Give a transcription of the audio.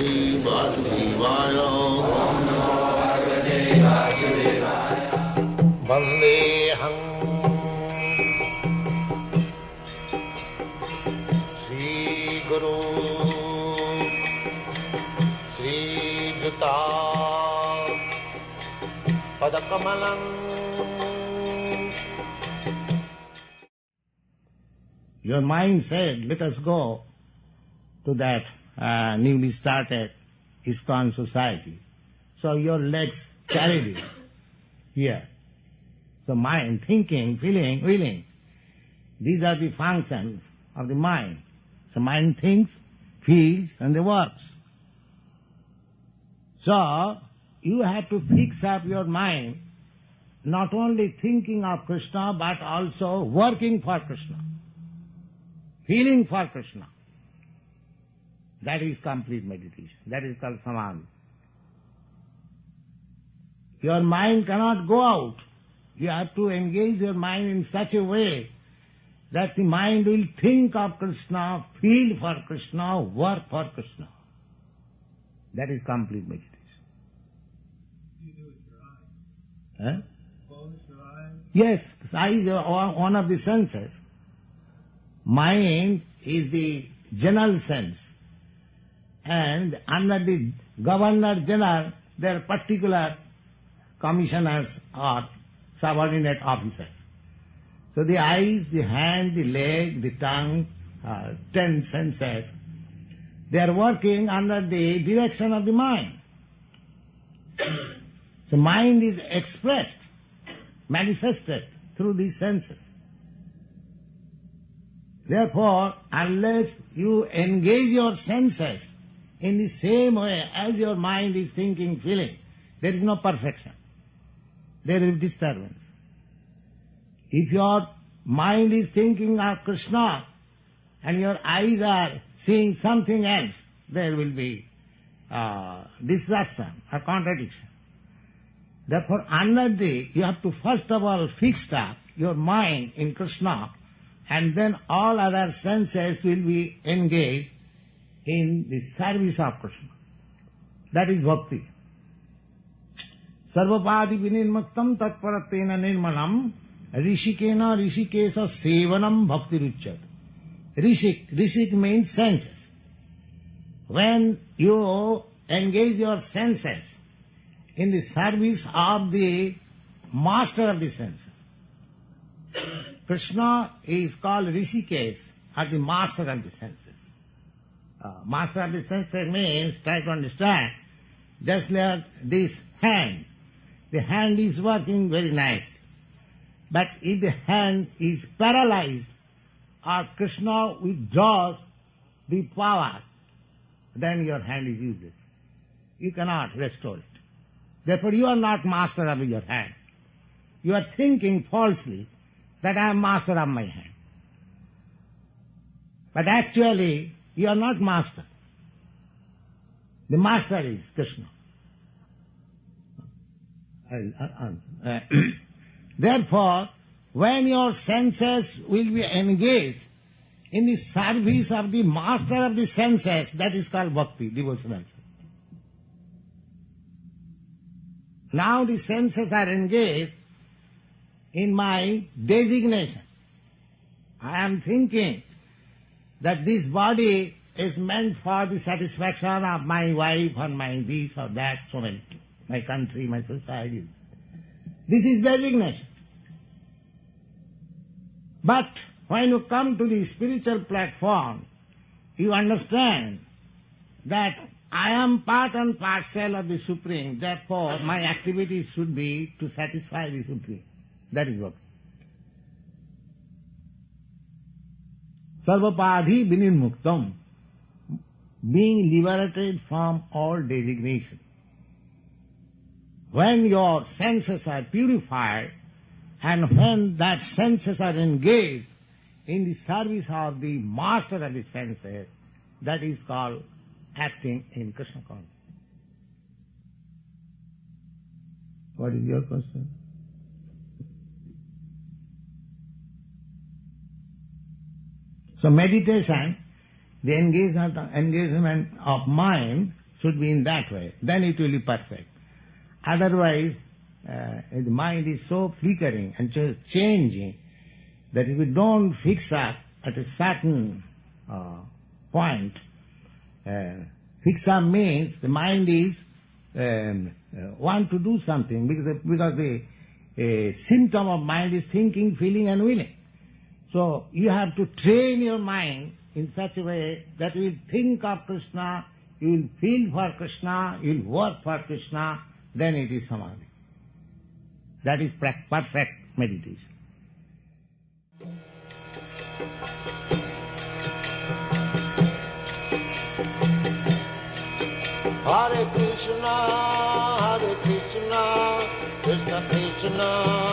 Sri Vasudevaya. Vandeham Sri Guru Sri Juta Padakamalam. Your mind said, let us go to that newly started ISKCON society. So your legs carried you here. So mind, thinking, feeling, willing, these are the functions of the mind. So mind thinks, feels, and they works. So you have to fix up your mind, not only thinking of Krishna, but also working for Krishna, feeling for Krishna. That is complete meditation. That is called samadhi. Your mind cannot go out. You have to engage your mind in such a way that the mind will think of Krishna, feel for Krishna, work for Krishna. That is complete meditation. You do it with your eyes. Huh? Close your eyes. Yes, eyes are one of the senses. Mind is the general sense. And under the Governor General, there are particular commissioners or subordinate officers. So the eyes, the hand, the leg, the tongue, 10 senses, they are working under the direction of the mind. So mind is expressed, manifested through these senses. Therefore, unless you engage your senses in the same way as your mind is thinking, feeling, there is no perfection. There is disturbance. If your mind is thinking of Krishna and your eyes are seeing something else, there will be disruption or contradiction. Therefore, you have to first of all fix up your mind in Krishna, and then all other senses will be engaged in the service of Krishna. That is bhakti. Sarvapadi vinirmuktam tatparatena nirmalam rishikena rishikesa sevanam bhakti ruchyate. Rishik means senses. When you engage your senses in the service of the master of the senses, Krishna is called Rishikesh, or the master of the senses. Master of the senses means, try to understand, just like this hand. The hand is working very nicely. But if the hand is paralyzed or Krishna withdraws the power, then your hand is useless. You cannot restore it. Therefore you are not master of your hand. You are thinking falsely that I am master of my hand. But actually you are not master. The master is Krishna. Therefore, when your senses will be engaged in the service of the master of the senses, that is called bhakti, devotional. Now the senses are engaged in my designation. I am thinking that this body is meant for the satisfaction of my wife or my this or that, so many, my country, my society. This is designation. But when you come to the spiritual platform, you understand that I am part and parcel of the Supreme, therefore my activities should be to satisfy the Supreme. That is what. Sarvapadhi vinirmuktam, being liberated from all designation. When your senses are purified and when that senses are engaged in the service of the master of the senses, that is called acting in Krishna consciousness. What is your question? So meditation, the engagement of mind should be in that way. Then it will be perfect. Otherwise, the mind is so flickering and just changing that if we don't fix up at a certain point, fix up means the mind is want to do something because the symptom of mind is thinking, feeling and willing. So you have to train your mind in such a way that you will think of Krishna, you will feel for Krishna, you will work for Krishna, then it is samadhi. That is perfect meditation. Hare Krishna, Krishna Krishna,